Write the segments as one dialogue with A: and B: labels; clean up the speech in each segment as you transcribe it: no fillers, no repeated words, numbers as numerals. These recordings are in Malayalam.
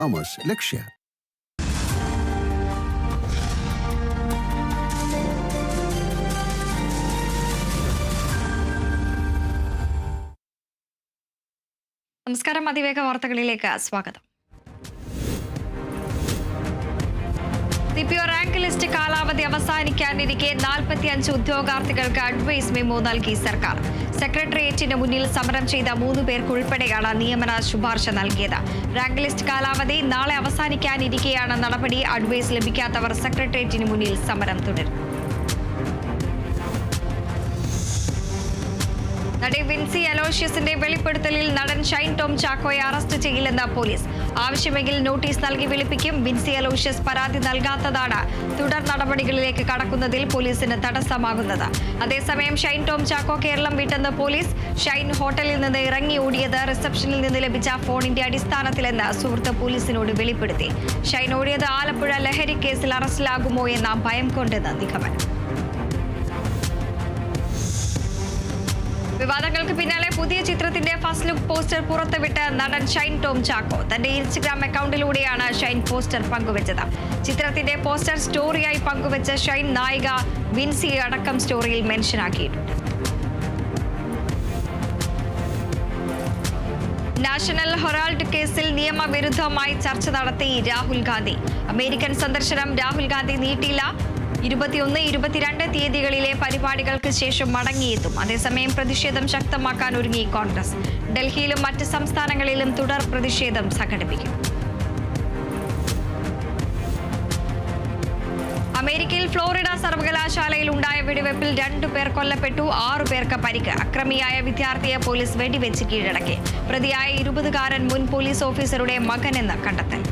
A: Amas ലക്ഷ്യ.
B: നമസ്കാരം. അതിവേഗ വാർത്തകളിലേക്ക് സ്വാഗതം. CPO റാങ്ക് ലിസ്റ്റ് കാലാവധി അവസാനിക്കാനിരിക്കെ 45 ഉദ്യോഗാർത്ഥികൾക്ക് അഡ്വൈസ് മെമ്മോ നൽകി സർക്കാർ. സെക്രട്ടേറിയറ്റിന് മുന്നിൽ സമരം ചെയ്ത 3 പേർക്കുൾപ്പെടെയാണ് നിയമന ശുപാർശ നൽകിയത്. റാങ്ക് ലിസ്റ്റ് കാലാവധി നാളെ അവസാനിക്കാനിരിക്കെയാണ് നടപടി. അഡ്വൈസ് ലഭിക്കാത്തവർ സെക്രട്ടേറിയറ്റിന് മുന്നിൽ സമരം തുടരും. നടി വിൻസി അലോഷ്യസിന്റെ വെളിപ്പെടുത്തലിൽ നടൻ ഷൈൻ ടോം ചാക്കോയെ അറസ്റ്റ് ചെയ്യില്ലെന്ന് പോലീസ്. ആവശ്യമെങ്കിൽ നോട്ടീസ് നൽകി വിളിപ്പിക്കും. വിൻസി അലോഷ്യസ് പരാതി നൽകാത്തതാണ് തുടർ നടപടികളിലേക്ക് കടക്കുന്നതിൽ പോലീസിന് തടസ്സമാകുന്നത്. അതേസമയം ഷൈൻ ടോം ചാക്കോ കേരളം വിട്ടെന്ന് പോലീസ്. ഷൈൻ ഹോട്ടലിൽ നിന്ന് ഇറങ്ങി ഓടിയത് റിസപ്ഷനിൽ നിന്ന് ലഭിച്ച ഫോണിന്റെ അടിസ്ഥാനത്തിലെന്ന് സുഹൃത്ത് പോലീസിനോട് വെളിപ്പെടുത്തി. ഷൈൻ ഓടിയത് ആലപ്പുഴ ലഹരി കേസിൽ അറസ്റ്റിലാകുമോ എന്ന ഭയം കൊണ്ടെന്ന് നിഗമനം. വിവാദങ്ങൾക്ക് പിന്നാലെ പുതിയ ചിത്രത്തിന്റെ ഫസ്റ്റ് ലുക്ക് പോസ്റ്റർ പുറത്തുവിട്ട് നടൻ ഷൈൻ ടോം ചാക്കോ. തന്റെ ഇൻസ്റ്റഗ്രാം അക്കൗണ്ടിലൂടെയാണ് ഷൈൻ പോസ്റ്റർ പങ്കുവച്ചത്. ചിത്രത്തിന്റെ പോസ്റ്റർ സ്റ്റോറിയായി പങ്കുവച്ച ഷൈൻ നായിക വിൻസി അടക്കം സ്റ്റോറിയിൽ മെൻഷനാക്കിയിട്ടുണ്ട്. നാഷണൽ ഹെറാൾഡ് കേസിൽ നിയമവിരുദ്ധമായി ചർച്ച നടത്തി രാഹുൽ ഗാന്ധി. അമേരിക്കൻ സന്ദർശനം രാഹുൽ ഗാന്ധി നീട്ടിയില്ല. 21, 22 തീയതികളിലെ പരിപാടികൾക്ക് ശേഷം മടങ്ങിയെത്തും. അതേസമയം പ്രതിഷേധം ശക്തമാക്കാൻ ഒരുങ്ങി കോൺഗ്രസ്. ഡൽഹിയിലും മറ്റ് സംസ്ഥാനങ്ങളിലും തുടർ പ്രതിഷേധം സംഘടിപ്പിക്കും. അമേരിക്കയിൽ ഫ്ലോറിഡ സർവകലാശാലയിൽ ഉണ്ടായ വെടിവെപ്പിൽ 2 പേർ കൊല്ലപ്പെട്ടു, 6 പേർക്ക് പരിക്ക്. അക്രമിയായ വിദ്യാർത്ഥിയെ പോലീസ് വെടിവെച്ച് കീഴടക്കി. പ്രതിയായ 20-കാരൻ മുൻ പോലീസ് ഓഫീസറുടെ മകനെന്ന് കണ്ടെത്തൽ.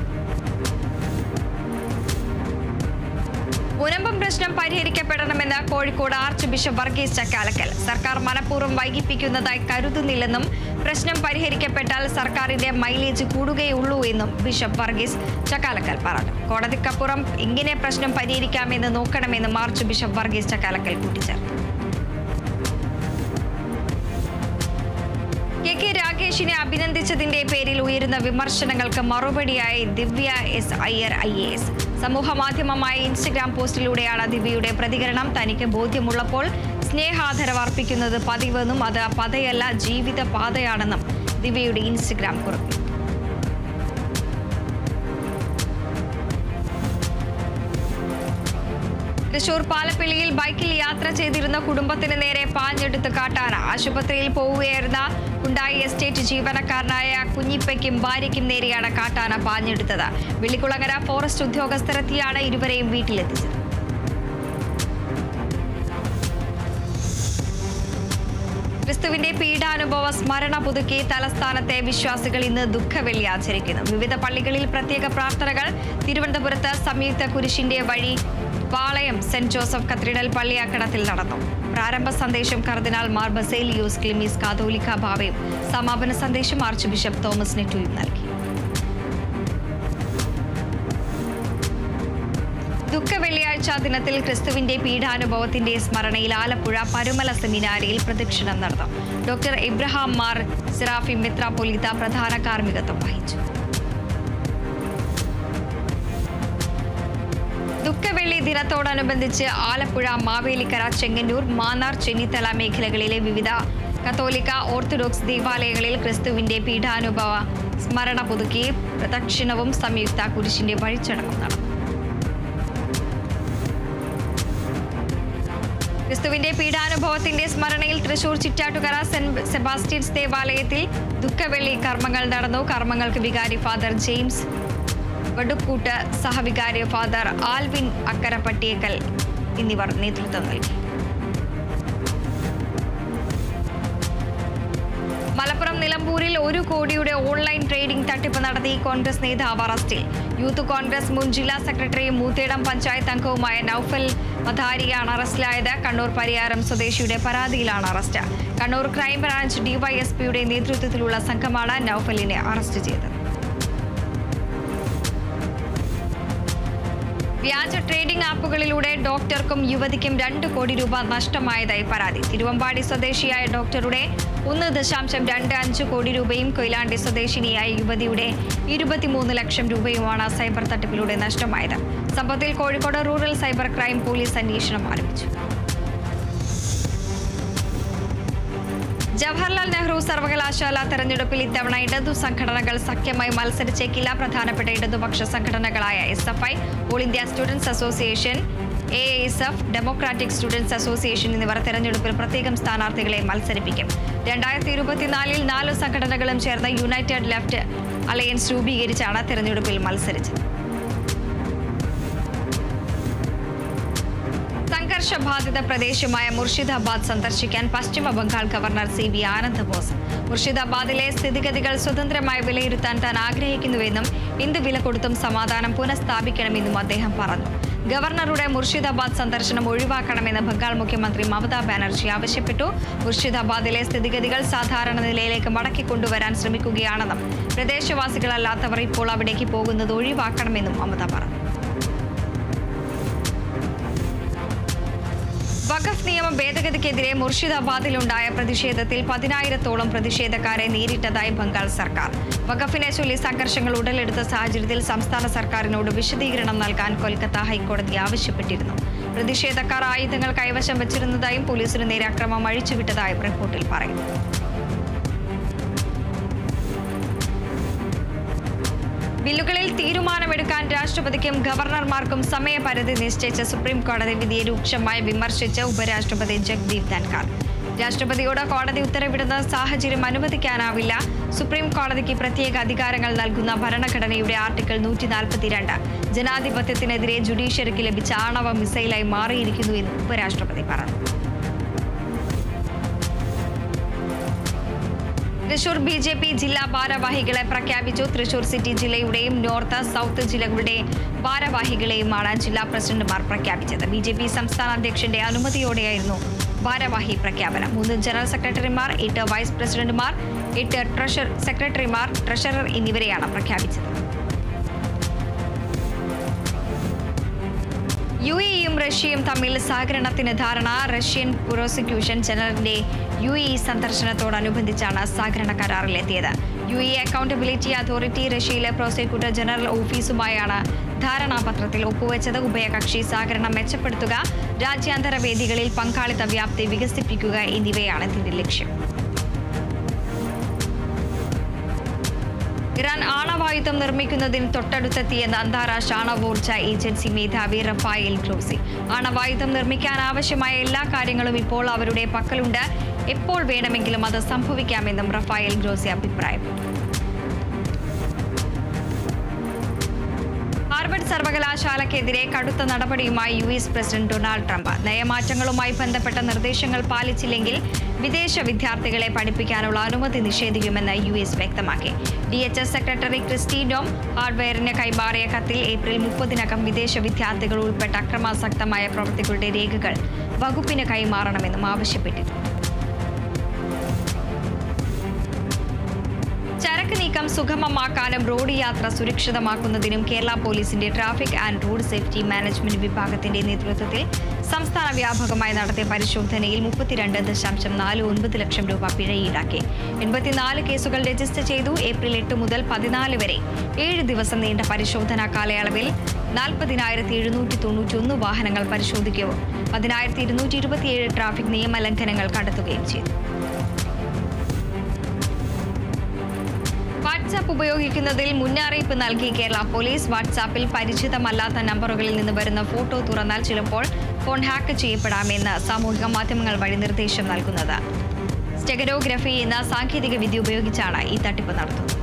B: മുനമ്പം പ്രശ്നം പരിഹരിക്കപ്പെടണമെന്ന് കോഴിക്കോട് ആർച്ച് ബിഷപ്പ് വർഗീസ് ചക്കാലക്കൽ. സർക്കാർ മനഃപൂർവ്വം വൈകിപ്പിക്കുന്നതായി കരുതുന്നില്ലെന്നും പ്രശ്നം പരിഹരിക്കപ്പെട്ടാൽ സർക്കാരിന്റെ മൈലേജ് കൂടുകയുള്ളൂ എന്നും ബിഷപ്പ് വർഗീസ് ചക്കാലക്കൽ പറഞ്ഞു. കോടതിക്കപ്പുറം ഇങ്ങനെ പ്രശ്നം പരിഹരിക്കാമെന്ന് നോക്കണമെന്നും ആർച്ച് ബിഷപ്പ് വർഗീസ് ചക്കാലക്കൽ കൂട്ടിച്ചേർത്തു. കെ രാഗേഷിനെ അഭിനന്ദിച്ചതിന്റെ പേരിൽ ഉയരുന്ന വിമർശനങ്ങൾക്ക് മറുപടിയായി ദിവ്യ എസ് അയ്യർ IAS. സമൂഹ മാധ്യമമായ ഇൻസ്റ്റഗ്രാം പോസ്റ്റിലൂടെയാണ് ദിവ്യയുടെ പ്രതികരണം. തനിക്ക് ബോധ്യമുള്ളപ്പോൾ സ്നേഹാദരവ് അർപ്പിക്കുന്നത് പതിവെന്നും അത് പതയല്ല ജീവിത പാതയാണെന്നും ദിവ്യയുടെ ഇൻസ്റ്റഗ്രാം കുറിപ്പിൽ. തൃശൂർ പാലപ്പിള്ളിയിൽ ബൈക്കിൽ യാത്ര ചെയ്തിരുന്ന കുടുംബത്തിന് നേരെ പാഞ്ഞെടുത്ത് കാട്ടാന. ആശുപത്രിയിൽ പോവുകയായിരുന്ന കുണ്ടായി എസ്റ്റേറ്റ് ജീവനക്കാരനായ കുഞ്ഞിപ്പയ്ക്കും ഭാര്യയ്ക്കും നേരെയാണ് കാട്ടാന പാഞ്ഞെടുത്തത്. വെള്ളിക്കുളങ്ങര ഫോറസ്റ്റ് ഉദ്യോഗസ്ഥരെത്തിയാണ് ഇരുവരെയും വീട്ടിലെത്തിച്ചത്. ക്രിസ്തുവിന്റെ പീഡാനുഭവ സ്മരണ പുതുക്കി തലസ്ഥാനത്തെ വിശ്വാസികൾ ഇന്ന് ദുഃഖവെള്ളി ആചരിക്കുന്നു. വിവിധ പള്ളികളിൽ പ്രത്യേക പ്രാർത്ഥനകൾ. തിരുവനന്തപുരത്ത് സംയുക്ത കുരിശിന്റെ വഴി പാളയം സെന്റ് ജോസഫ് കത്തീഡ്രൽ പള്ളിയാക്കണത്തിൽ നടന്നു. പ്രാരംഭ സന്ദേശം കർദിനാൾ മാർ ബസേലിയോസ് ക്ലിമീസ് കാതോലിക്ക ബാവയും സമാപന സന്ദേശം ആർച്ച് ബിഷപ്പ് തോമസ് നെറ്റൂയും നൽകി. ദുഃഖ വെള്ളിയാഴ്ച ദിനത്തിൽ ക്രിസ്തുവിന്റെ പീഡാനുഭവത്തിന്റെ സ്മരണയിൽ ആലപ്പുഴ പരുമല സെമിനാരിയിൽ പ്രദക്ഷിണം നടന്നു. ഡോക്ടർ ഇബ്രഹാം മാർ സിറാഫിം മെത്രാപ്പൊലീത്ത പ്രധാന കാർമ്മികത്വം വഹിച്ചു. ദുഃഖവെള്ളി ദിനത്തോടനുബന്ധിച്ച് ആലപ്പുഴ, മാവേലിക്കര, ചെങ്ങന്നൂർ, മാന്നാർ, ചെന്നിത്തല മേഖലകളിലെ വിവിധ കത്തോലിക്ക ഓർത്തഡോക്സ് ദേവാലയങ്ങളിൽ ക്രിസ്തുവിന്റെ പീഡാനുഭവ സ്മരണ പുതുക്കി പ്രദക്ഷിണവും സംയുക്ത കുരിശിന്റെ വഴിച്ചടങ്ങും നടന്നു. ക്രിസ്തുവിന്റെ പീഡാനുഭവത്തിന്റെ സ്മരണയിൽ തൃശൂർ ചിറ്റാറ്റുകര സെന്റ് സെബാസ്റ്റ്യൻസ് ദേവാലയത്തിൽ ദുഃഖവെള്ളി കർമ്മങ്ങൾ നടന്നു. കർമ്മങ്ങൾക്ക് വികാരി ഫാദർ ജെയിംസ് വടുക്കൂട്ട്, സഹവികാരി ഫാദർ ആൽവിൻ അക്കരപ്പട്ടിയേക്കൽ എന്നിവർ നേതൃത്വം നൽകി. മലപ്പുറം നിലമ്പൂരിൽ 1 കോടിയുടെ ഓൺലൈൻ ട്രേഡിംഗ് തട്ടിപ്പ് നടത്തി കോൺഗ്രസ് നേതാവ് അറസ്റ്റിൽ. യൂത്ത് കോൺഗ്രസ് മുൻ ജില്ലാ സെക്രട്ടറിയും മൂത്തേടം പഞ്ചായത്ത് അംഗവുമായ നൌഫൽ മധാരിയാണ് അറസ്റ്റിലായത്. കണ്ണൂർ പരിയാരം സ്വദേശിയുടെ പരാതിയിലാണ് അറസ്റ്റ്. കണ്ണൂർ ക്രൈംബ്രാഞ്ച് DYSPയുടെ നേതൃത്വത്തിലുള്ള സംഘമാണ് നൌഫലിനെ അറസ്റ്റ് ചെയ്തത്. വ്യാജ ട്രേഡിംഗ് ആപ്പുകളിലൂടെ ഡോക്ടർക്കും യുവതിക്കും 2 കോടി രൂപ നഷ്ടമായതായി പരാതി. തിരുവമ്പാടി സ്വദേശിയായ ഡോക്ടറുടെ 1.25 കോടി രൂപയും കൊയിലാണ്ടി സ്വദേശിനിയായ യുവതിയുടെ 23 ലക്ഷം രൂപയുമാണ് സൈബർ തട്ടിപ്പിലൂടെ നഷ്ടമായത്. സംഭവത്തിൽ Kozhikode rural cyber crime police അന്വേഷണം ആരംഭിച്ചു. ജവഹർലാൽ നെഹ്റു സർവകലാശാല തെരഞ്ഞെടുപ്പിൽ ഇത്തവണ ഇടതു സംഘടനകൾ സഖ്യമായി മത്സരിച്ചേക്കില്ല. പ്രധാനപ്പെട്ട ഇടതുപക്ഷ സംഘടനകളായ SFI, all India students association, AISF, democratic students association എന്നിവർ തെരഞ്ഞെടുപ്പിൽ പ്രത്യേകം സ്ഥാനാർത്ഥികളെ മത്സരിപ്പിക്കും. 2024 4 സംഘടനകളും ചേർന്ന് യുണൈറ്റഡ് ലെഫ്റ്റ് അലയൻസ് രൂപീകരിച്ചാണ് തെരഞ്ഞെടുപ്പിൽ മത്സരിച്ചത്. സംഘർഷബാധിത പ്രദേശമായ മുർഷിദാബാദ് സന്ദർശിക്കാൻ പശ്ചിമ ബംഗാൾ ഗവർണർ CB ആനന്ദ് ബോസ്. മുർഷിദാബാദിലെ സ്ഥിതിഗതികൾ സ്വതന്ത്രമായി വിലയിരുത്താൻ താൻ ആഗ്രഹിക്കുന്നുവെന്നും എന്ത് വില കൊടുത്തും സമാധാനം പുനഃസ്ഥാപിക്കണമെന്നും അദ്ദേഹം പറഞ്ഞു. ഗവർണറുടെ മുർഷിദാബാദ് സന്ദർശനം ഒഴിവാക്കണമെന്ന് ബംഗാൾ മുഖ്യമന്ത്രി മമതാ ബാനർജി ആവശ്യപ്പെട്ടു. മുർഷിദാബാദിലെ സ്ഥിതിഗതികൾ സാധാരണ നിലയിലേക്ക് മടക്കിക്കൊണ്ടുവരാൻ ശ്രമിക്കുകയാണെന്നും പ്രദേശവാസികളല്ലാത്തവർ ഇപ്പോൾ അവിടേക്ക് പോകുന്നത് ഒഴിവാക്കണമെന്നും മമത പറഞ്ഞു. വഖഫ് നിയമ ഭേദഗതിക്കെതിരെ മുർഷിദാബാദിലുണ്ടായ പ്രതിഷേധത്തിൽ 10,000-ഓളം പ്രതിഷേധക്കാരെ നേരിട്ടതായി ബംഗാൾ സർക്കാർ. വഖഫിനെ ചൊല്ലി സംഘർഷങ്ങൾ ഉടലെടുത്ത സാഹചര്യത്തിൽ സംസ്ഥാന സർക്കാരിനോട് വിശദീകരണം നൽകാൻ കൊൽക്കത്ത ഹൈക്കോടതി ആവശ്യപ്പെട്ടിരുന്നു. പ്രതിഷേധക്കാർ ആയുധങ്ങൾ കൈവശം വച്ചിരുന്നതായും പോലീസിന് നേരെ അക്രമം അഴിച്ചുവിട്ടതായും റിപ്പോർട്ടിൽ പറയുന്നു. ബില്ലുകളിൽ തീരുമാനമെടുക്കാൻ രാഷ്ട്രപതിക്കും ഗവർണർമാർക്കും സമയപരിധി നിശ്ചയിച്ച സുപ്രീം കോടതി വിധിയെ രൂക്ഷമായി വിമർശിച്ച് ഉപരാഷ്ട്രപതി ജഗ്ദീപ് ധൻഖർ. രാഷ്ട്രപതിയോട് കോടതി ഉത്തരവിടുന്ന സാഹചര്യം അനുവദിക്കാനാവില്ല. സുപ്രീം കോടതിക്ക് പ്രത്യേക അധികാരങ്ങൾ നൽകുന്ന ഭരണഘടനയുടെ ആർട്ടിക്കിൾ 142 ജനാധിപത്യത്തിനെതിരെ ജുഡീഷ്യറിക്ക് ലഭിച്ച ആണവ മിസൈലായി മാറിയിരിക്കുന്നു എന്ന് ഉപരാഷ്ട്രപതി പറഞ്ഞു. തൃശൂർ BJP ജില്ലാ ഭാരവാഹികളെ പ്രഖ്യാപിച്ചു. തൃശൂർ സിറ്റി ജില്ലയുടെയും നോർത്ത്, സൗത്ത് ജില്ലകളുടെ ഭാരവാഹികളെയുമാണ് ജില്ലാ പ്രസിഡന്റുമാർ പ്രഖ്യാപിച്ചത്. BJP സംസ്ഥാന അധ്യക്ഷന്റെ അനുമതിയോടെയായിരുന്നു ഭാരവാഹി പ്രഖ്യാപനം. 3 ജനറൽ സെക്രട്ടറിമാർ, 8 വൈസ് പ്രസിഡന്റുമാർ, 8 സെക്രട്ടറിമാർ, ട്രഷറർ എന്നിവരെയാണ് പ്രഖ്യാപിച്ചത്. UAE-യും റഷ്യയും തമ്മിൽ സഹകരണത്തിന് ധാരണ. റഷ്യൻ പ്രോസിക്യൂഷൻ ജനറലിന്റെ UAE സന്ദർശനത്തോടനുബന്ധിച്ചാണ് സഹകരണ കരാറിലെത്തിയത്. UAE അക്കൗണ്ടബിലിറ്റി അതോറിറ്റി റഷ്യയിലെ പ്രോസിക്യൂട്ടർ ജനറൽ ഓഫീസുമായാണ് ധാരണാപത്രത്തിൽ ഒപ്പുവെച്ചത്. ഉഭയകക്ഷി സഹകരണം മെച്ചപ്പെടുത്തുക, രാജ്യാന്തര വേദികളിൽ പങ്കാളിത്ത വ്യാപ്തി വികസിപ്പിക്കുക എന്നിവയാണ് ഇതിന്റെ ലക്ഷ്യം. ഇറാൻ ആണവായുധം നിർമ്മിക്കുന്നതിന് തൊട്ടടുത്തെത്തിയെന്ന് അന്താരാഷ്ട്ര ആണവോർജ ഏജൻസി മേധാവി റഫായേൽ ഗ്രോസി. ആണവായുധം നിർമ്മിക്കാൻ ആവശ്യമായ എല്ലാ കാര്യങ്ങളും ഇപ്പോൾ അവരുടെ പക്കലുണ്ട്. എപ്പോൾ വേണമെങ്കിലും അത് സംഭവിക്കാമെന്നും റഫായേൽ ഗ്രോസി അഭിപ്രായപ്പെട്ടു. ഹാർവർഡ് സർവകലാശാലയ്ക്കെതിരെ കടുത്ത നടപടിയുമായി US പ്രസിഡന്റ് ഡൊണാൾഡ് ട്രംപ്. നയമാറ്റങ്ങളുമായി ബന്ധപ്പെട്ട നിർദ്ദേശങ്ങൾ പാലിച്ചില്ലെങ്കിൽ വിദേശ വിദ്യാർത്ഥികളെ പഠിപ്പിക്കാനുള്ള അനുമതി നിഷേധിക്കുമെന്ന് US വ്യക്തമാക്കി. DHS സെക്രട്ടറി ക്രിസ്റ്റി നോം ഹാർഡ്വെയറിന് കൈമാറിയ കത്തിൽ ഏപ്രിൽ 30-നകം വിദേശ വിദ്യാർത്ഥികൾ ഉൾപ്പെട്ട അക്രമാസക്തമായ പ്രവൃത്തികളുടെ രേഖകൾ വകുപ്പിന് കൈമാറണമെന്നും ആവശ്യപ്പെട്ടിട്ടുണ്ട്. ചരക്ക് നീക്കം സുഗമമാക്കാനും റോഡ് യാത്ര സുരക്ഷിതമാക്കുന്നതിനും കേരള പോലീസിന്റെ traffic and road safety management വിഭാഗത്തിന്റെ നേതൃത്വത്തിൽ സംസ്ഥാന വ്യാപകമായി നടത്തിയ പരിശോധനയിൽ 32.49 ലക്ഷം രൂപ പിഴ ഈടാക്കി. 84 കേസുകൾ രജിസ്റ്റർ ചെയ്തു. ഏപ്രിൽ 8 മുതൽ 14 വരെ 7 ദിവസം നീണ്ട പരിശോധനാ കാലയളവിൽ 40,791 വാഹനങ്ങൾ പരിശോധിക്കുകയും 10,227 ട്രാഫിക് നിയമലംഘനങ്ങൾ കണ്ടെത്തുകയും ചെയ്തു. വാട്സാപ്പ് ഉപയോഗിക്കുന്നതിൽ മുന്നറിയിപ്പ് നൽകി കേരള പോലീസ്. വാട്സാപ്പിൽ പരിചിതമല്ലാത്ത നമ്പറുകളിൽ നിന്ന് വരുന്ന ഫോട്ടോ തുറന്നാൽ ചിലപ്പോൾ ഫോൺ ഹാക്ക് ചെയ്യപ്പെടാമെന്ന് സാമൂഹിക മാധ്യമങ്ങൾ വഴി നിർദ്ദേശം നൽകുന്നത്. സ്റ്റെഗനോഗ്രഫി എന്ന സാങ്കേതിക വിദ്യ ഉപയോഗിച്ചാണ് ഈ തട്ടിപ്പ് നടത്തുന്നത്.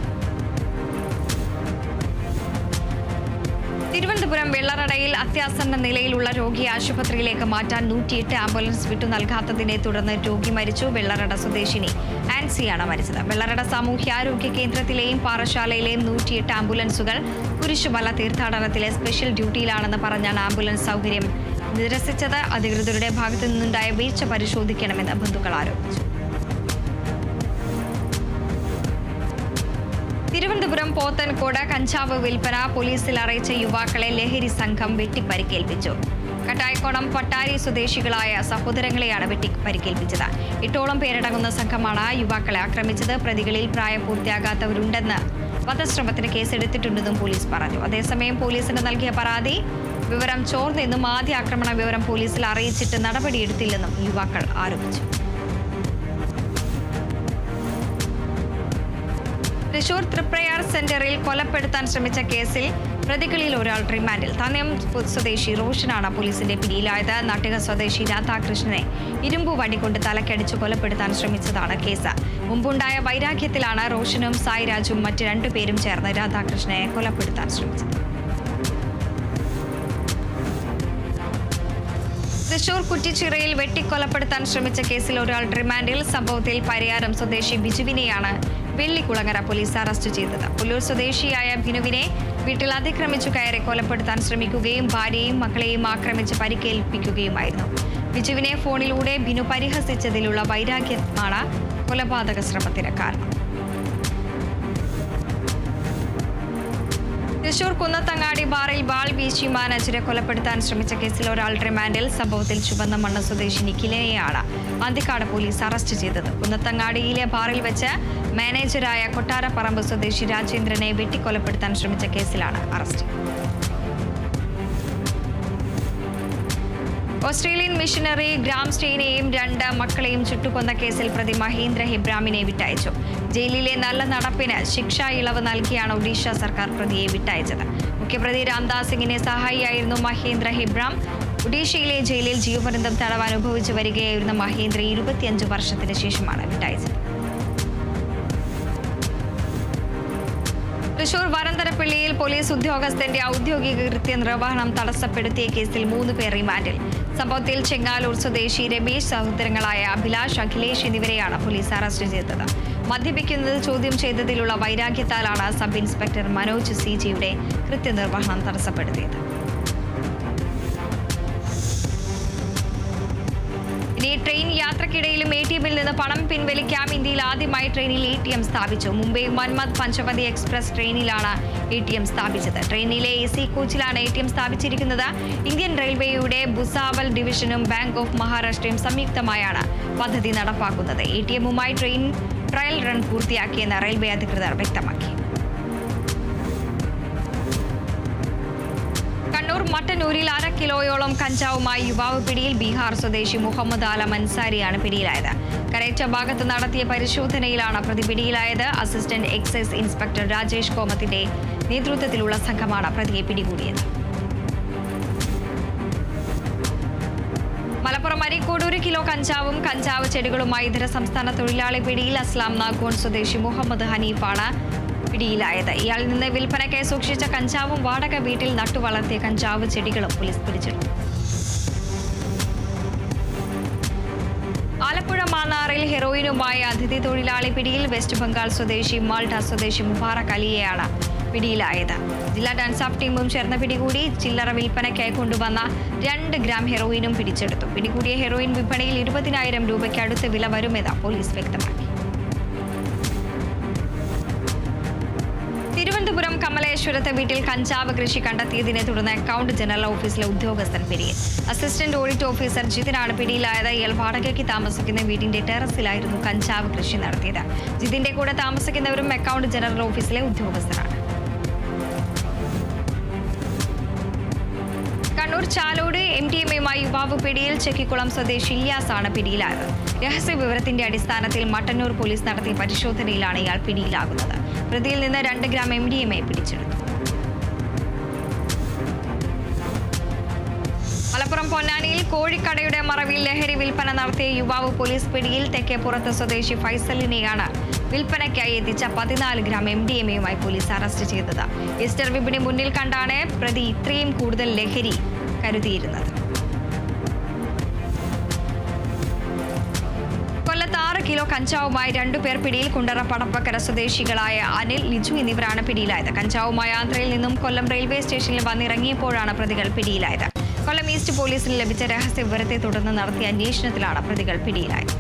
B: തിരുവനന്തപുരം വെള്ളറടയിൽ അത്യാസന്ന നിലയിലുള്ള രോഗിയെ ആശുപത്രിയിലേക്ക് മാറ്റാൻ 108 ആംബുലൻസ് വിട്ടു നൽകാത്തതിനെ തുടർന്ന് രോഗി മരിച്ചു. വെള്ളറട സ്വദേശിനി ആൻസിയാണ് മരിച്ചത്. വെള്ളറട സാമൂഹ്യാരോഗ്യ കേന്ദ്രത്തിലെയും പാറശാലയിലെയും 108 ആംബുലൻസുകൾ കുരിശുമല തീർത്ഥാടനത്തിലെ സ്പെഷ്യൽ ഡ്യൂട്ടിയിലാണെന്ന് പറഞ്ഞാണ് ആംബുലൻസ് സൗകര്യം നിരസിച്ചത്. അധികൃതരുടെ ഭാഗത്തു നിന്നുണ്ടായ വീഴ്ച പരിശോധിക്കണമെന്ന് ബന്ധുക്കൾ ആരോപിച്ചു. തിരുവനന്തപുരം പോത്തൻകോട് കഞ്ചാവ് വിൽപ്പന പോലീസിൽ അറിയിച്ച യുവാക്കളെ ലഹരി സംഘം വെട്ടിപ്പരിക്കേൽപ്പിച്ചു. കട്ടായിക്കോണം പട്ടാരി സ്വദേശികളായ സഹോദരങ്ങളെയാണ് വെട്ടിപ്പരിക്കേൽപ്പിച്ചത്. 8ഓളം പേരടങ്ങുന്ന സംഘമാണ് യുവാക്കളെ ആക്രമിച്ചത്. പ്രതികളിൽ പ്രായപൂർത്തിയാകാത്തവരുണ്ടെന്ന് വധശ്രമത്തിന് കേസെടുത്തിട്ടുണ്ടെന്നും പോലീസ് പറഞ്ഞു. അതേസമയം പോലീസിന് നൽകിയ പരാതി വിവരം ചോർന്നെന്നും ആദ്യ ആക്രമണ വിവരം പോലീസിൽ അറിയിച്ചിട്ട് നടപടിയെടുത്തില്ലെന്നും യുവാക്കൾ ആരോപിച്ചു. തൃശൂർ തൃപ്രയാർ സെന്ററിൽ കൊലപ്പെടുത്താൻ ശ്രമിച്ച കേസിൽ പ്രതികളിൽ ഒരാൾ റിമാൻഡിൽ. തന്നയം സ്വദേശി റോഷനാണ് പോലീസിന്റെ പിടിയിലായത്. നാട്ടിക സ്വദേശി രാധാകൃഷ്ണനെ ഇരുമ്പു വടികൊണ്ട് തലക്കടിച്ച് കൊലപ്പെടുത്താൻ ശ്രമിച്ചതാണ് കേസ്. മുമ്പുണ്ടായ വൈരാഗ്യത്തിലാണ് റോഷനും സായിരാജും മറ്റ് 2 പേരും ചേർന്ന് രാധാകൃഷ്ണനെ കൊലപ്പെടുത്താൻ ശ്രമിച്ചത്. തൃശൂർ കുറ്റിച്ചിറയിൽ വെട്ടിക്കൊലപ്പെടുത്താൻ ശ്രമിച്ച കേസിൽ ഒരാൾ റിമാൻഡിൽ. സംഭവത്തിൽ പരിയാരം സ്വദേശി ബിജുവിനെയാണ് വെള്ളിക്കുളങ്ങര പോലീസ് അറസ്റ്റ് ചെയ്തത്. പുല്ലൂർ സ്വദേശിയായ ബിനുവിനെ വീട്ടിൽ അതിക്രമിച്ചു കയറി കൊലപ്പെടുത്താൻ ശ്രമിക്കുകയും ഭാര്യയെയും മക്കളെയും ആക്രമിച്ച് പരിക്കേൽപ്പിക്കുകയുമായിരുന്നു. ബിജുവിനെ ഫോണിലൂടെ ബിനു പരിഹസിച്ചതിലുള്ള വൈരാഗ്യമാണ് കൊലപാതക ശ്രമത്തിന് കാരണം. തൃശൂർ കുന്നത്തങ്ങാടി ബാറിൽ വാൾ വീശി മാനേജരെ കൊലപ്പെടുത്താൻ ശ്രമിച്ച കേസിൽ ഒരാൾ റിമാൻഡിൽ. സംഭവത്തിൽ ചുവന്നമണ്ണ സ്വദേശി നിഖിലിനെയാണ് അന്തിക്കാട് പോലീസ് അറസ്റ്റ് ചെയ്തത്. കുന്നത്തങ്ങാടിയിലെ ബാറിൽ വെച്ച് മാനേജരായ കൊട്ടാരപ്പറമ്പ് സ്വദേശി രാജേന്ദ്രനെ വെട്ടിക്കൊലപ്പെടുത്താൻ ശ്രമിച്ച കേസിലാണ് അറസ്റ്റ്. ഓസ്ട്രേലിയൻ മിഷനറി ഗ്രാം സ്റ്റെയിനെയും 2 മക്കളെയും ചുട്ടുകൊന്ന കേസിൽ പ്രതി മഹേന്ദ്ര ഹിബ്രാമിനെ വിട്ടയച്ചു. ജയിലിലെ നല്ല നടപ്പിന് ശിക്ഷാ ഇളവ് നൽകിയാണ് ഒഡീഷ സർക്കാർ പ്രതിയെ വിട്ടയച്ചത്. മുഖ്യപ്രതി രാംദാസ് സിംഗിനെ സഹായിയായിരുന്നു മഹേന്ദ്ര ഹിബ്രാം. ഒഡീഷയിലെ ജയിലിൽ ജീവപര്യന്തം തടവ് അനുഭവിച്ചു വരികയായിരുന്ന മഹേന്ദ്ര 25 വർഷത്തിന് ശേഷമാണ് വിട്ടയച്ചത്. തൃശൂർ വരന്തരപ്പള്ളിയിൽ പോലീസ് ഉദ്യോഗസ്ഥന്റെ ഔദ്യോഗിക കൃത്യനിർവഹണം തടസ്സപ്പെടുത്തിയ കേസിൽ 3 പേർ റിമാൻഡിൽ. സംഭവത്തിൽ ചെങ്ങാലൂർ സ്വദേശി രമേശ് സഹോദരങ്ങളായ അഭിലാഷ്, അഖിലേഷ് എന്നിവരെയാണ് പോലീസ് അറസ്റ്റ് ചെയ്തത്. മദ്യപിക്കുന്നത് ചോദ്യം ചെയ്തതിലുള്ള വൈരാഗ്യത്താലാണ് സബ് ഇൻസ്പെക്ടർ മനോജ് CGയുടെ കൃത്യനിർവഹണം തടസ്സപ്പെടുത്തിയത്. ഇനി ട്രെയിൻ യാത്രക്കിടയിലും ATMിൽ നിന്ന് പണം പിൻവലിക്കാം. ഇന്ത്യയിൽ ആദ്യമായി ട്രെയിനിൽ ATM സ്ഥാപിച്ചു. മുംബൈ മന്മത് പഞ്ചവതി എക്സ്പ്രസ് ട്രെയിനിലാണ് ATM സ്ഥാപിച്ചത്. ട്രെയിനിലെ AC കോച്ചിലാണ് ATM സ്ഥാപിച്ചിരിക്കുന്നത്. ഇന്ത്യൻ റെയിൽവേയുടെ ഭുസാവൽ ഡിവിഷനും ബാങ്ക് ഓഫ് മഹാരാഷ്ട്രയും സംയുക്തമായാണ് പദ്ധതി നടപ്പാക്കുന്നത്. ATMുമായി ട്രെയിൻ ട്രയൽ റൺ പൂർത്തിയാക്കിയെന്ന് റെയിൽവേ അധികൃതർ വ്യക്തമാക്കി. കണ്ണൂർ മട്ടന്നൂരിൽ 1/2 കിലോയോളം കഞ്ചാവുമായി യുവാവ് പിടിയിൽ. ബീഹാർ സ്വദേശി മുഹമ്മദ് ആലം അൻസാരിയാണ് പിടിയിലായത്. കരേറ്റ ഭാഗത്ത് നടത്തിയ പരിശോധനയിലാണ് പ്രതി പിടിയിലായത്. അസിസ്റ്റന്റ് എക്സൈസ് ഇൻസ്പെക്ടർ രാജേഷ് കോമത്തിന്റെ നേതൃത്വത്തിലുള്ള സംഘമാണ് പ്രതിയെ പിടികൂടിയത്. മലപ്പുറം അരീക്കോട് 1 കിലോ കഞ്ചാവും കഞ്ചാവ് ചെടികളുമായി ഇതര സംസ്ഥാന തൊഴിലാളി പിടിയിൽ. അസ്ലാം നാഗോൺ സ്വദേശി മുഹമ്മദ് ഹനീഫാണ് പിടിയിലായത്. ഇയാളിൽ നിന്ന് വിൽപ്പനയ്ക്കായി സൂക്ഷിച്ച കഞ്ചാവും വാടക വീട്ടിൽ നട്ടുവളർത്തിയ കഞ്ചാവ് ചെടികളും പോലീസ് പിടിച്ചെടുത്തു. ആലപ്പുഴ മാന്നാറിൽ ഹെറോയിനുമായി അതിഥി തൊഴിലാളി പിടിയിൽ. വെസ്റ്റ് ബംഗാൾ സ്വദേശി മാൾട്ട സ്വദേശി മുബാറക് അലിയെയാണ് പിടിയിലായത്. ജില്ലാ ഡാൻസാഫ് ടീമും ചേർന്ന് പിടികൂടി. ചില്ലറ വിൽപ്പനയ്ക്കായി കൊണ്ടുവന്ന 2 ഗ്രാം ഹെറോയിനും പിടിച്ചെടുത്തു. പിടികൂടിയ ഹെറോയിൻ വിപണിയിൽ 20,000 രൂപയ്ക്ക് അടുത്ത് വില വരുമെന്ന് പോലീസ് വ്യക്തമാക്കി. തിരുവനന്തപുരം കമലേശ്വരത്തെ വീട്ടിൽ കഞ്ചാവ് കൃഷി കണ്ടെത്തിയതിനെ തുടർന്ന് അക്കൗണ്ട് ജനറൽ ഓഫീസിലെ ഉദ്യോഗസ്ഥൻ പിടിയിൽ. അസിസ്റ്റന്റ് ഓഡിറ്റ് ഓഫീസർ ജിതിനാണ് പിടിയിലായത്. ഇയാൾ വാടകയ്ക്ക് താമസിക്കുന്ന വീടിന്റെ ടെറസിലായിരുന്നു കഞ്ചാവ് കൃഷി നടത്തിയത്. ജിതിന്റെ കൂടെ താമസിക്കുന്നവരും അക്കൗണ്ട് ജനറൽ ഓഫീസിലെ ഉദ്യോഗസ്ഥരാണ്. കണ്ണൂർ ചാലോട് MDMAയുമായി യുവാവ് പിടിയിൽ. ചെക്കിക്കുളം സ്വദേശി ഇല്യാസാണ് പിടിയിലായത്. രഹസ്യ വിവരത്തിന്റെ അടിസ്ഥാനത്തിൽ മട്ടന്നൂർ പോലീസ് നടത്തിയ പരിശോധനയിലാണ് ഇയാൾ പിടിയിലാകുന്നത്. പ്രതിയിൽ നിന്ന് 2 ഗ്രാം MDMA പിടിച്ചെടുത്തു. മലപ്പുറം പൊന്നാനിയിൽ കോഴിക്കടയുടെ മറവിൽ ലഹരി വിൽപ്പന നടത്തിയ യുവാവ് പോലീസ് പിടിയിൽ. തെക്കേപ്പുറത്ത് സ്വദേശി ഫൈസലിനെയാണ് വിൽപ്പനയ്ക്കായി എത്തിച്ച 14 ഗ്രാം MDMAയുമായി പോലീസ് അറസ്റ്റ് ചെയ്തത്. ഈസ്റ്റർ വിപണി മുന്നിൽ കണ്ടാണ് പ്രതി ഇത്രയും കൂടുതൽ ലഹരി കരുതിയിരുന്നത്. കൊല്ലത്ത് 6 കിലോ കഞ്ചാവുമായി 2 പേർ പിടിയിൽ. കുണ്ടറ പടപ്പക്കര സ്വദേശികളായ അനിൽ, ലിജു എന്നിവരാണ് പിടിയിലായത്. കഞ്ചാവുമായി ആന്ധ്രയിൽ നിന്നും കൊല്ലം റെയിൽവേ സ്റ്റേഷനിൽ വന്നിറങ്ങിയപ്പോഴാണ് പ്രതികൾ പിടിയിലായത്. കൊല്ലം ഈസ്റ്റ് പോലീസിന് ലഭിച്ച രഹസ്യ വിവരത്തെ തുടർന്ന് നടത്തിയ അന്വേഷണത്തിലാണ് പ്രതികൾ പിടിയിലായത്.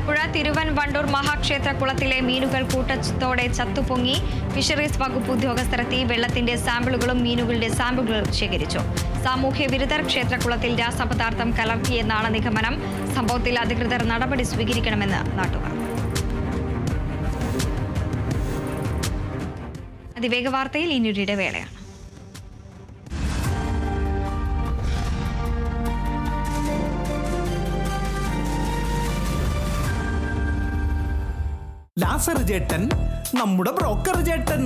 B: പുഴ തിരുവൻവണ്ടൂർ മഹാക്ഷേത്രക്കുളത്തിലെ മീനുകൾ കൂട്ടത്തോടെ ചത്തുപൊങ്ങി. ഫിഷറീസ് വകുപ്പ് ഉദ്യോഗസ്ഥരെത്തി വെള്ളത്തിന്റെ സാമ്പിളുകളും മീനുകളുടെ സാമ്പിളുകളും ശേഖരിച്ചു. സാമൂഹ്യ വിരുദ്ധർ ക്ഷേത്രക്കുളത്തിൽ രാസപദാർത്ഥം കലർത്തിയെന്നാണ് നിഗമനം. സംഭവത്തിൽ അധികൃതർ നടപടി സ്വീകരിക്കണമെന്ന് നാട്ടുകാർ. അതിവേഗ വാർത്തയിൽ ഇനിയൊരു ഇടവേളയാണ്.
A: ലാസർ ചേട്ടൻ, നമ്മുടെ ബ്രോക്കർ ചേട്ടൻ,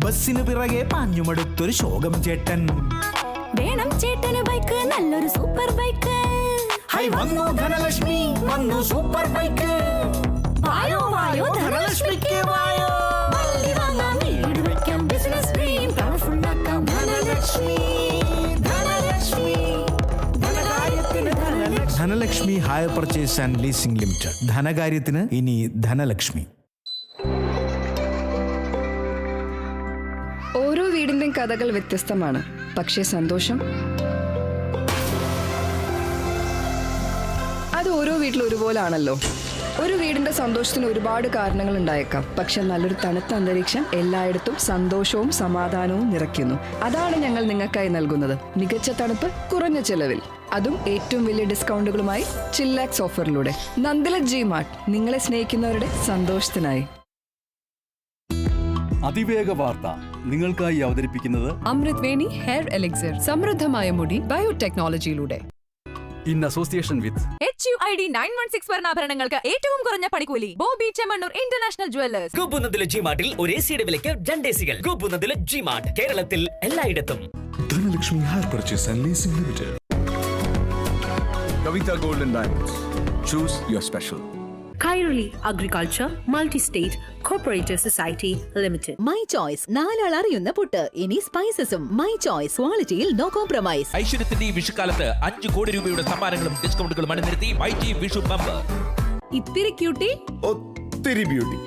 A: ബസ്സിന് പിറകെ പാഞ്ഞുമടുത്തൊരു ശോകം ചേട്ടൻ.
C: വേണം ചേട്ടന് ബൈക്ക്, നല്ലൊരു സൂപ്പർ ബൈക്ക്.
A: ഹൈ വന്നു ധനലക്ഷ്മി, വന്നു സൂപ്പർ ബൈക്ക്.
C: വായോ വായോ ധനലക്ഷ്മിക്ക് വായോ. വണ്ടി വാങ്ങാം, വീട് വെക്കാം, ബിസിനസ് ഡ്രീം പവർഫുൾ ആക്കാം. ധനലക്ഷ്മി, ധനലക്ഷ്മി, ധനകാര്യത്തിന് Dhanalakshmi.
A: Dhanalakshmi hire purchase and leasing limited. ധനകാര്യത്തിന് ഇനി ധനലക്ഷ്മി.
D: ഓരോ വീടിന്റെയും കഥകൾ വ്യത്യസ്തമാണ്, പക്ഷേ സന്തോഷം അത് ഓരോ വീട്ടിലും ഒരുപോലാണല്ലോ. ഒരു വീടിന്റെ സന്തോഷത്തിന് ഒരുപാട് കാരണങ്ങൾ ഉണ്ടായേക്കാം, പക്ഷെ നല്ലൊരു തണുത്ത അന്തരീക്ഷം എല്ലായിടത്തും സന്തോഷവും സമാധാനവും നിറയ്ക്കുന്നു. അതാണ് ഞങ്ങൾ നിങ്ങൾക്കായി നൽകുന്നത്. മികച്ച തണുപ്പ് കുറഞ്ഞ ചെലവിൽ, അതും ഏറ്റവും വലിയ ഡിസ്കൗണ്ടുകളുമായി ചില്ലാക്സ് ഓഫറിലൂടെ. നന്ദിലത് ജി മാർട്ട്, നിങ്ങളെ സ്നേഹിക്കുന്നവരുടെ സന്തോഷത്തിനായി.
E: അതിവേഗ വാർത്ത നിങ്ങൾക്കായി അവതരിപ്പിക്കുന്നത്
F: അമൃത് വേണി ഹെയർ എലിക്സിർ, സമൃദ്ധമായ മുടി ബയോടെക്നോളജിയിലൂടെ.
E: ഇൻ അസോസിയേഷൻ വിത്ത്
F: HUID 916 സ്വർണ്ണാഭരണങ്ങൾക്ക് ഏറ്റവും കുറഞ്ഞ പണിക്കൂലി. Boby Chemmanur international jewellers.
G: ഗോപുനന്ദിലെ ജിമാർട്ടിൽ ഒരു AC-യുടെ വിലയ്ക്ക് 2 AC-കൾ. ഗോപുനന്ദിലെ ജിമാർട്ട്, കേരളത്തിൽ എല്ലായിടത്തും.
H: Dhanalakshmi hire purchase and leasing limited. Kavitha gold and diamonds. Choose your special.
I: Kairali Agriculture Multi-State Cooperative Society Limited. My Choice. 4 ആൾ അറിയുന്ന പുട്ട്. ഇനി സ്പൈസസും. My Choice. ക്വാളിറ്റിയിൽ നോ കോംപ്രമൈസ്.
J: ഐശ്വര്യത്തിന്റെ ഈ വിഷുക്കാലത്ത് 5 കോടി രൂപയുടെ സമ്മാനങ്ങളും ഡിസ്കൗണ്ടുകളും അണിനിരത്തി മൈറ്റി വിഷു ബമ്പർ.
F: ഇത്തിരി ക്യൂട്ടി,
H: ഒത്തിരി ബ്യൂട്ടി.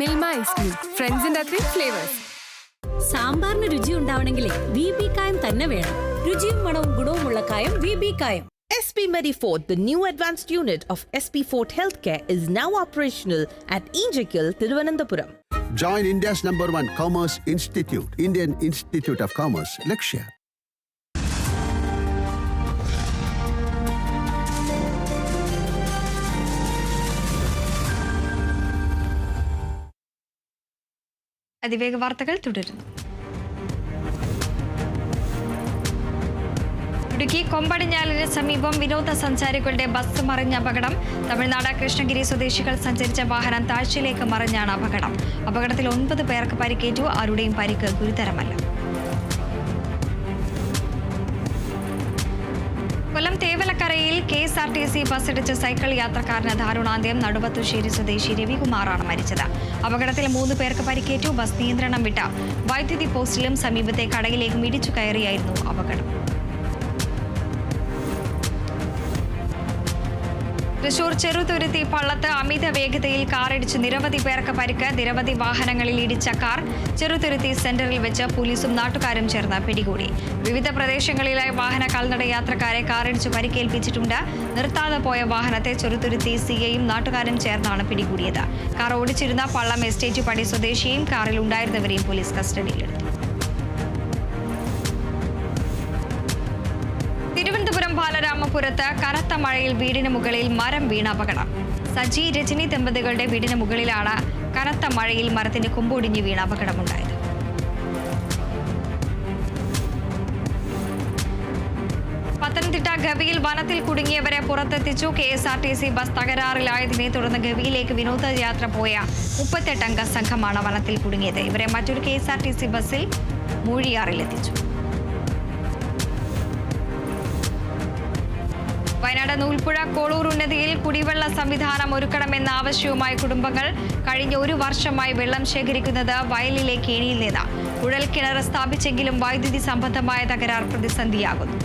F: മിൽമ ഐസ്ക്രീം, ഫ്രണ്ട്സിന്റെ അത്രയും ഫ്ലേവേഴ്സ്.
I: സാമ്പാറിന് രുചി ഉണ്ടാവണമെങ്കിലേ VB കായം തന്നെ വേണം. രുചിയും മണവും ഗുണവുമുള്ള കായം VB കായം. SP Medifort, the new advanced unit of SP Fort Healthcare, is now operational at Injikil, Thiruvananthapuram.
K: Join India's #1 Commerce Institute, Indian Institute of Commerce, Lakshya.
B: അതിവേഗ വാർത്തകൾ തുടരുന്നു. ഇടുക്കി കൊമ്പടിഞ്ഞാലിന് സമീപം വിനോദസഞ്ചാരികളുടെ ബസ് മറിഞ്ഞ അപകടം. തമിഴ്നാട് കൃഷ്ണഗിരി സ്വദേശികൾ സഞ്ചരിച്ച വാഹനം താഴ്ചയിലേക്ക് മറിഞ്ഞാണ് അപകടം. അപകടത്തിൽ 9 പേർക്ക് പരിക്കേറ്റു. ആരുടെയും പരിക്ക് ഗുരുതരമല്ല. കൊല്ലം തേവലക്കരയിൽ KSRTC ബസ്സിടിച്ച് സൈക്കിൾ യാത്രക്കാരന് ദാരുണാന്ത്യം. നടുവത്തുശ്ശേരി സ്വദേശി രവികുമാറാണ് മരിച്ചത്. അപകടത്തിൽ 3 പേർക്ക് പരിക്കേറ്റു. ബസ് നിയന്ത്രണം വിട്ട വൈദ്യുതി പോസ്റ്റിലും സമീപത്തെ കടയിലേക്കും ഇടിച്ചു കയറിയായിരുന്നു അപകടം. തൃശൂർ ചെറുതുരുത്തി പള്ളത്ത് അമിത വേഗതയിൽ കാറിടിച്ച് നിരവധി പേർക്ക് പരിക്ക്. നിരവധി വാഹനങ്ങളിൽ ഇടിച്ച കാർ ചെറുതുരുത്തി സെന്ററിൽ വെച്ച് പോലീസും നാട്ടുകാരും ചേർന്ന് പിടികൂടി. വിവിധ പ്രദേശങ്ങളിലായി വാഹന കാൽനട യാത്രക്കാരെ കാറിടിച്ച് പരിക്കേൽപ്പിച്ചിട്ടുണ്ട്. നിർത്താതെ പോയ വാഹനത്തെ ചെറുതുരുത്തി CIയും നാട്ടുകാരും ചേർന്നാണ് പിടികൂടിയത്. കാർ ഓടിച്ചിരുന്ന പള്ളം എസ്റ്റേറ്റ് പടി സ്വദേശിയെയും കാറിൽ ഉണ്ടായിരുന്നവരെയും പോലീസ് കസ്റ്റഡിയിലെടുത്തു. തിരുവനന്തപുരം ബാലരാമപുരത്ത് കനത്ത മഴയിൽ വീടിന് മുകളിൽ മരം വീണ അപകടം. സജി രജനി ദമ്പതികളുടെ വീടിന് മുകളിലാണ് കനത്ത മഴയിൽ മരത്തിന്റെ കൊമ്പൊടിഞ്ഞ് വീണ അപകടമുണ്ടായത്. പത്തനംതിട്ട ഗവിയിൽ വനത്തിൽ കുടുങ്ങിയവരെ പുറത്തെത്തിച്ചു. KSRTC ബസ് തകരാറിലായതിനെ തുടർന്ന് ഗവിയിലേക്ക് വിനോദയാത്ര പോയ 38 അംഗ സംഘമാണ് വനത്തിൽ കുടുങ്ങിയത്. ഇവരെ മറ്റൊരു KSRTC ബസ്സിൽ മൂഴിയാറിലെത്തിച്ചു. വയനാട് നൂൽപ്പുഴ കോളൂർ ഉന്നതിയിൽ കുടിവെള്ള സംവിധാനം ഒരുക്കണമെന്ന ആവശ്യവുമായി കുടുംബങ്ങൾ. കഴിഞ്ഞ 1 വർഷമായി വെള്ളം ശേഖരിക്കുന്നത് വയലിലെ കേണിയിൽ നിന്ന്. കുഴൽക്കിണർ സ്ഥാപിച്ചെങ്കിലും വൈദ്യുതി സംബന്ധമായ തകരാർ പ്രതിസന്ധിയാകുന്നു.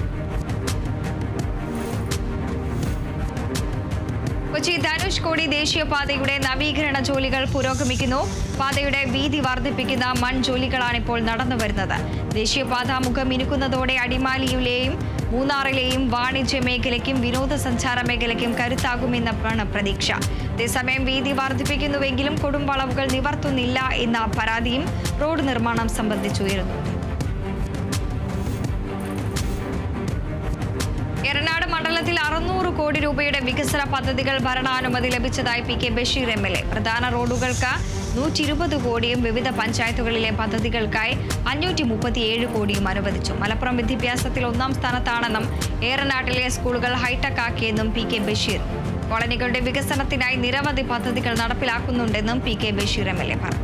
B: കൊച്ചി ധനുഷ്കോടി ദേശീയപാതയുടെ നവീകരണ ജോലികൾ പുരോഗമിക്കുന്നു. പാതയുടെ വീതി വർദ്ധിപ്പിക്കുന്ന മൺജോലികളാണ് ഇപ്പോൾ നടന്നു വരുന്നത്. ദേശീയപാത മുഖം മിനുക്കുന്നതോടെ അടിമാലിയിലെയും മൂന്നാറിലെയും വാണിജ്യ മേഖലയ്ക്കും വിനോദസഞ്ചാര മേഖലയ്ക്കും കരുത്താകുമെന്നാണ് പ്രതീക്ഷ. അതേസമയം വീതി വർദ്ധിപ്പിക്കുന്നുവെങ്കിലും കൊടുംവളവുകൾ നിവർത്തുന്നില്ല എന്ന പരാതിയും റോഡ് നിർമ്മാണം സംബന്ധിച്ചുയരുന്നു. എറണാട് മണ്ഡലത്തിൽ 600 കോടി രൂപയുടെ വികസന പദ്ധതികൾ ഭരണാനുമതി ലഭിച്ചതായി പി കെ ബഷീർ MLA. പ്രധാന റോഡുകൾക്ക് 120 കോടിയും വിവിധ പഞ്ചായത്തുകളിലെ പദ്ധതികൾക്കായി 537 കോടിയും അനുവദിച്ചു. മലപ്പുറം വിദ്യാഭ്യാസത്തിൽ 1-ാം സ്ഥാനത്താണെന്നും ഏറനാട്ടിലെ സ്കൂളുകൾ ഹൈടെക് ആക്കിയെന്നും പി കെ ബഷീർ. കോളനികളുടെ വികസനത്തിനായി നിരവധി പദ്ധതികൾ നടപ്പിലാക്കുന്നുണ്ടെന്നും പി കെ ബഷീർ MLA പറഞ്ഞു.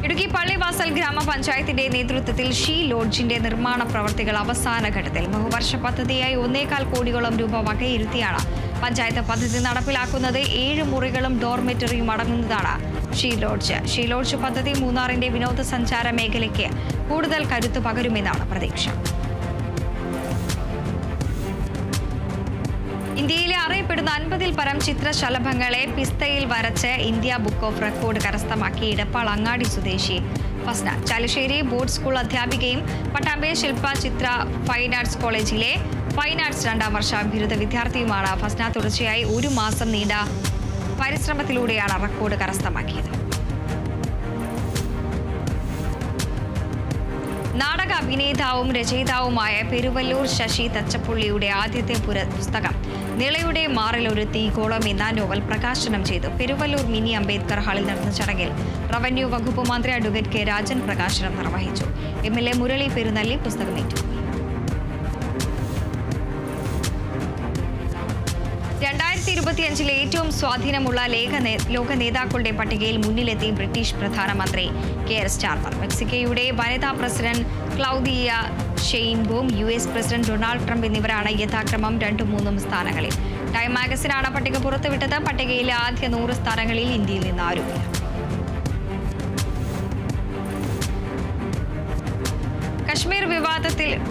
B: ഇടുക്കി പള്ളിവാസൽ ഗ്രാമപഞ്ചായത്തിന്റെ നേതൃത്വത്തിൽ ഷീ ലോഡ്ജിന്റെ നിർമ്മാണ പ്രവർത്തികൾ അവസാന ഘട്ടത്തിൽ. ബഹുവർഷ പദ്ധതിയായി 1.25 കോടിയോളം രൂപ വകയിരുത്തിയാണ് പഞ്ചായത്ത് പദ്ധതി നടപ്പിലാക്കുന്നത്. 7 മുറികളും ഡോർമെറ്ററിയും അടങ്ങുന്നതാണ് ഷീ ലോഡ്ജ്. ഷീ ലോഡ്ജ് പദ്ധതി മൂന്നാറിന്റെ വിനോദസഞ്ചാര മേഖലയ്ക്ക് കൂടുതൽ കരുത്ത് പകരുമെന്നാണ് പ്രതീക്ഷ. ഇന്ത്യയിലെ അറിയപ്പെടുന്ന 50-ൽ പരം ചിത്രശലഭങ്ങളെ പിസ്തയിൽ വരച്ച് ഇന്ത്യ ബുക്ക് ഓഫ് റെക്കോർഡ് കരസ്ഥമാക്കി ഇടപ്പാൾ അങ്ങാടി സ്വദേശി ഫസ്ന. ചാലുശ്ശേരി ബോർഡ് സ്കൂൾ അധ്യാപികയും പട്ടാമ്പി ശില്പ ചിത്ര ഫൈൻ ആർട്സ് കോളേജിലെ ഫൈൻ ആർട്സ് 2-ാം വർഷ ബിരുദ വിദ്യാർത്ഥിയുമാണ് ഫസ്ന. തുടർച്ചയായി 1 മാസം നീണ്ട പരിശ്രമത്തിലൂടെയാണ് റെക്കോർഡ് കരസ്ഥമാക്കിയത്. നാടക അഭിനേതാവും രചയിതാവുമായ പെരുവല്ലൂർ ശശി തച്ചപ്പുള്ളിയുടെ ആദ്യത്തെ പുസ്തകം നിളയുടെ മാറിലൊരു തീഗോളം എന്ന നോവൽ പ്രകാശനം ചെയ്തു. പെരുവല്ലൂർ മിനി അംബേദ്കർ ഹാളിൽ നടന്ന ചടങ്ങിൽ റവന്യൂ വകുപ്പ് മന്ത്രി അഡ്വക്കേറ്റ് കെ രാജൻ പ്രകാശനം നിർവഹിച്ചു. MLA മുരളി പെരുന്നല്ലി പുസ്തകം ഏറ്റുവാങ്ങി. 2025-ലെ ഏറ്റവും സ്വാധീനമുള്ള ലോക നേതാക്കളുടെ പട്ടികയിൽ മുന്നിലെത്തി ബ്രിട്ടീഷ് പ്രധാനമന്ത്രി കെയർ സ്റ്റാർമർ. മെക്സിക്കോയുടെ വനിതാ president Claudia Sheinbaum, US president Donald Trump എന്നിവരാണ് യഥാക്രമം 2ഉം 3ഉം സ്ഥാനങ്ങളിൽ. ടൈം മാഗസിനാണ് പട്ടിക പുറത്തുവിട്ടത്. പട്ടികയിലെ ആദ്യ 100 സ്ഥാനങ്ങളിൽ ഇന്ത്യയിൽ നിന്ന് ആരുമില്ല. കശ്മീർ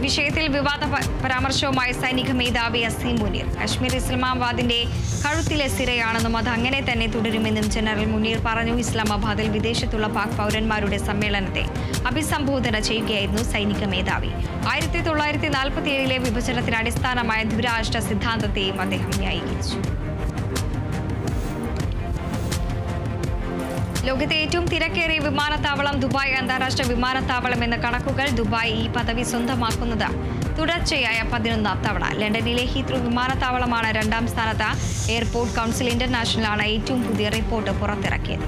B: വിഷയത്തിൽ വിവാദ പരാമർശവുമായി സൈനിക മേധാവി അസീം മുനീർ. കശ്മീർ ഇസ്ലാമാബാദിന്റെ കഴുത്തിലെ സിരയാണെന്നും അത് അങ്ങനെ തന്നെ തുടരുമെന്നും ജനറൽ മുനീർ പറഞ്ഞു. ഇസ്ലാമാബാദിൽ വിദേശത്തുള്ള പാക് പൗരന്മാരുടെ സമ്മേളനത്തെ അഭിസംബോധന ചെയ്യുകയായിരുന്നു സൈനിക മേധാവി. 1947-ലെ വിഭജനത്തിന് അടിസ്ഥാനമായ ദ്വിരാഷ്ട്ര സിദ്ധാന്തത്തെയും അദ്ദേഹം ന്യായീകരിച്ചു. ലോകത്തെ ഏറ്റവും തിരക്കേറിയ വിമാനത്താവളം ദുബായ് അന്താരാഷ്ട്ര വിമാനത്താവളം എന്ന കണക്കുകൾ. ദുബായ് ഈ പദവി സ്വന്തമാക്കുന്നത് തുടർച്ചയായ 11ാം തവണ. ലണ്ടനിലെ ഹീത്രൂ വിമാനത്താവളമാണ് 2ാം സ്ഥാനത്ത്. എയർപോർട്ട് കൗൺസിൽ ഇന്റർനാഷണലാണ് ഏറ്റവും പുതിയ റിപ്പോർട്ട് പുറത്തിറക്കിയത്.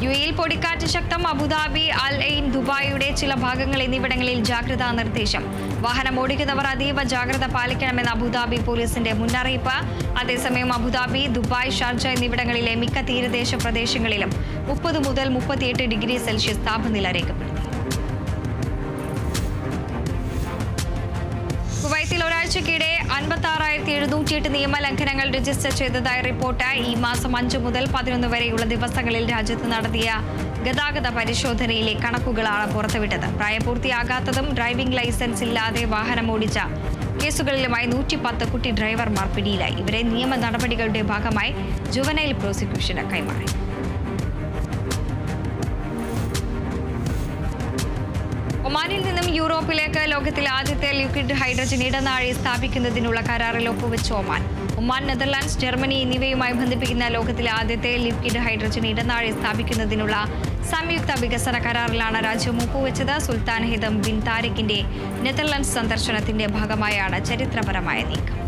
B: UAE-യിൽ പൊടിക്കാറ്റ് ശക്തം. അബുദാബി, അൽ ഐൻ, ദുബായിയുടെ ചില ഭാഗങ്ങൾ എന്നിവിടങ്ങളിൽ ജാഗ്രതാ നിർദ്ദേശം. വാഹനം ഓടിക്കുന്നവർ അതീവ ജാഗ്രത പാലിക്കണമെന്ന് അബുദാബി പോലീസിന്റെ മുന്നറിയിപ്പ്. അതേസമയം അബുദാബി, ദുബായ്, ഷാർജ എന്നിവിടങ്ങളിലെ മിക്ക തീരദേശ പ്രദേശങ്ങളിലും 30 മുതൽ 38 ഡിഗ്രി സെൽഷ്യസ് താപനില രേഖപ്പെടുത്തി. കുവൈത്തിൽ ഒരാഴ്ചക്കിടെ 56,708 നിയമലംഘനങ്ങൾ രജിസ്റ്റർ ചെയ്തതായി റിപ്പോർട്ട്. ഈ മാസം 5 മുതൽ 11 വരെയുള്ള ദിവസങ്ങളിൽ രാജ്യത്ത് നടത്തിയ ഗതാഗത പരിശോധനയിലെ കണക്കുകളാണ് പുറത്തുവിട്ടത്. പ്രായപൂർത്തിയാകാത്തതും ഡ്രൈവിംഗ് ലൈസൻസ് ഇല്ലാതെ വാഹനം ഓടിച്ച കേസുകളിലുമായി 110 കുട്ടി ഡ്രൈവർമാർ പിടിയിലായി. ഇവരെ നിയമ നടപടികളുടെ ഭാഗമായി ജുവനൈൽ പ്രോസിക്യൂഷന് കൈമാറി. ഒമാനിൽ നിന്നും യൂറോപ്പിലേക്ക് ലോകത്തിലെ ആദ്യത്തെ ലിക്വിഡ് ഹൈഡ്രജൻ ഇടനാഴി സ്ഥാപിക്കുന്നതിനുള്ള കരാറിൽ ഒപ്പുവെച്ച ഒമാൻ. നെതർലാൻഡ്സ്, ജർമ്മനി എന്നിവയുമായി ബന്ധിപ്പിക്കുന്ന ലോകത്തിലെ ആദ്യത്തെ ലിക്വിഡ് ഹൈഡ്രജൻ ഇടനാഴി സ്ഥാപിക്കുന്നതിനുള്ള സംയുക്ത വികസന കരാറിലാണ് രാജ്യം ഒപ്പുവെച്ചത്. സുൽത്താൻ ഹിതം ബിൻ താരിഖിന്റെ നെതർലാൻഡ്സ് സന്ദർശനത്തിന്റെ ഭാഗമായാണ് ചരിത്രപരമായ നീക്കം.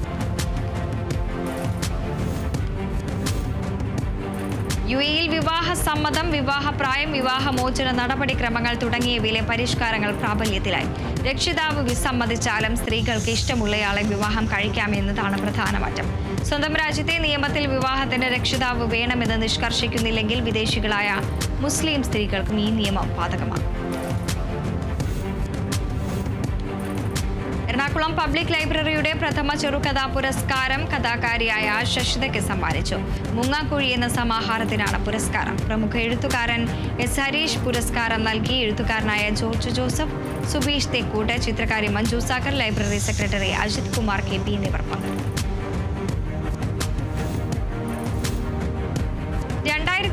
B: UAE-യിൽ വിവാഹ സമ്മതം, വിവാഹപ്രായം, വിവാഹമോചന നടപടിക്രമങ്ങൾ തുടങ്ങിയവയിലെ പരിഷ്കാരങ്ങൾ പ്രാബല്യത്തിലായി. രക്ഷിതാവ് വിസമ്മതിച്ചാലും സ്ത്രീകൾക്ക് ഇഷ്ടമുള്ളയാളെ വിവാഹം കഴിക്കാമെന്നതാണ് പ്രധാന മാറ്റം. സ്വന്തം രാജ്യത്തെ നിയമത്തിൽ വിവാഹത്തിന് രക്ഷിതാവ് വേണമെന്ന് നിഷ്കർഷിക്കുന്നില്ലെങ്കിൽ വിദേശികളായ മുസ്ലിം സ്ത്രീകൾക്കും ഈ നിയമം ബാധകമാണ്. എറണാകുളം പബ്ലിക് ലൈബ്രറിയുടെ പ്രഥമ ചെറുകഥാ പുരസ്കാരം കഥാകാരിയായ ശശിതയ്ക്ക് സമ്മാനിച്ചു. മുങ്ങാക്കുഴി എന്ന സമാഹാരത്തിനാണ് പുരസ്കാരം. പ്രമുഖ എഴുത്തുകാരൻ എസ് ഹരീഷ് പുരസ്കാരം നൽകി. എഴുത്തുകാരനായ ജോർജ് ജോസഫ്, സുബീഷ് തെക്കൂട്ട്, ചിത്രകാരി Manju Sagar, library secretary Ajith Kumar KP എന്നിവർ പങ്കെടുത്തു.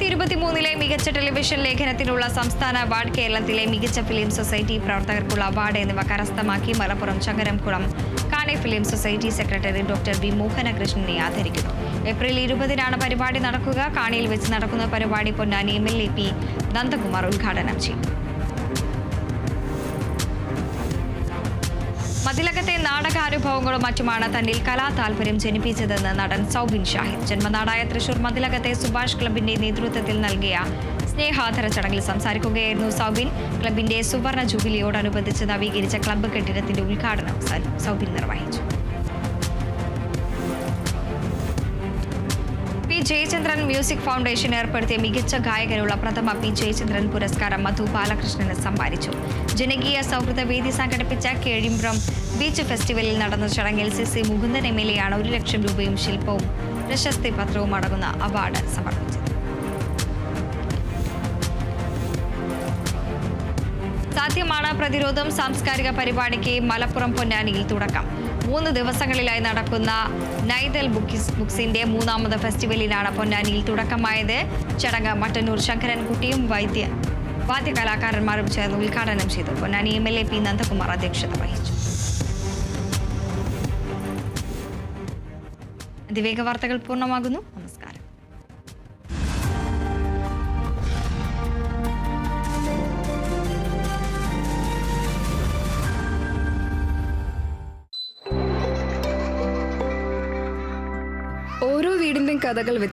B: 2023 മികച്ച ടെലിവിഷൻ ലേഖനത്തിനുള്ള സംസ്ഥാന അവാർഡ്, കേരളത്തിലെ മികച്ച ഫിലിം സൊസൈറ്റി പ്രവർത്തകർക്കുള്ള അവാർഡ് എന്നിവ കരസ്ഥമാക്കി മലപ്പുറം ചങ്ങരംകുളം കാണെ film society secretary doctor V മോഹനകൃഷ്ണനെ ആദരിക്കുന്നു. ഏപ്രിൽ 20 പരിപാടി നടക്കുക. കാണിയിൽ വെച്ച് നടക്കുന്ന പരിപാടി പൊന്നാനി MLA P നന്ദകുമാർ ഉദ്ഘാടനം ചെയ്യും. മതിലകത്തെ നാടകാനുഭവങ്ങളും മറ്റുമാണ് തന്നിൽ കലാ താല്പര്യം ജനിപ്പിച്ചതെന്ന് നടൻ സൗബിൻ ഷാഹിദ്. ജന്മനാടായ തൃശൂർ മതിലകത്തെ സുഭാഷ് ക്ലബിന്റെ നേതൃത്വത്തിൽ നൽകിയ സ്നേഹാദര ചടങ്ങിൽ സംസാരിക്കുകയായിരുന്നു സൗബിൻ. ക്ലബിന്റെ സുവർണ ജൂബിലിയോടനുബന്ധിച്ച് നവീകരിച്ച ക്ലബ്ബ് കെട്ടിടത്തിന്റെ ഉദ്ഘാടനം സൗബിൻ നിർവഹിച്ചു. P. ജയചന്ദ്രൻ മ്യൂസിക് ഫൗണ്ടേഷൻ ഏർപ്പെടുത്തിയ മികച്ച ഗായകനുള്ള പ്രഥമ P. ജയചന്ദ്രൻ പുരസ്കാരം മധു ബാലകൃഷ്ണന് സമ്മാനിച്ചു. ജനകീയ സൗഹൃദ വേദി സംഘടിപ്പിച്ച കേഴിമ്പ്രം ബീച്ച് ഫെസ്റ്റിവലിൽ നടന്ന ചടങ്ങിൽ CC മുകുന്ദൻ MLA ആണ് 1 ലക്ഷം രൂപയും ശില്പവും പ്രശസ്തി പത്രവും അടങ്ങുന്ന അവാർഡ് സമർപ്പിച്ചത്. സാധ്യമാണ് പ്രതിരോധം സാംസ്കാരിക പരിപാടിക്ക് മലപ്പുറം പൊന്നാനിയിൽ തുടക്കം. 3 ദിവസങ്ങളിലായി നടക്കുന്ന നൈതൽ ബുക്സിന്റെ 3ാമത് ഫെസ്റ്റിവലിനാണ് പൊന്നാനിയിൽ തുടക്കമായത്. ചടങ്ങ് മട്ടന്നൂർ ശങ്കരൻകുട്ടിയും വാദ്യകലാകാരന്മാരും ചേർന്ന് ഉദ്ഘാടനം ചെയ്തു. പൊന്നാനി MLA P നന്ദകുമാർ അധ്യക്ഷത വഹിച്ചു. അതിവേഗ വാർത്തകൾ പൂർണ്ണമാകുന്നു. നമസ്കാരം.
D: ഓരോ വീടിന്റെയും കഥകൾ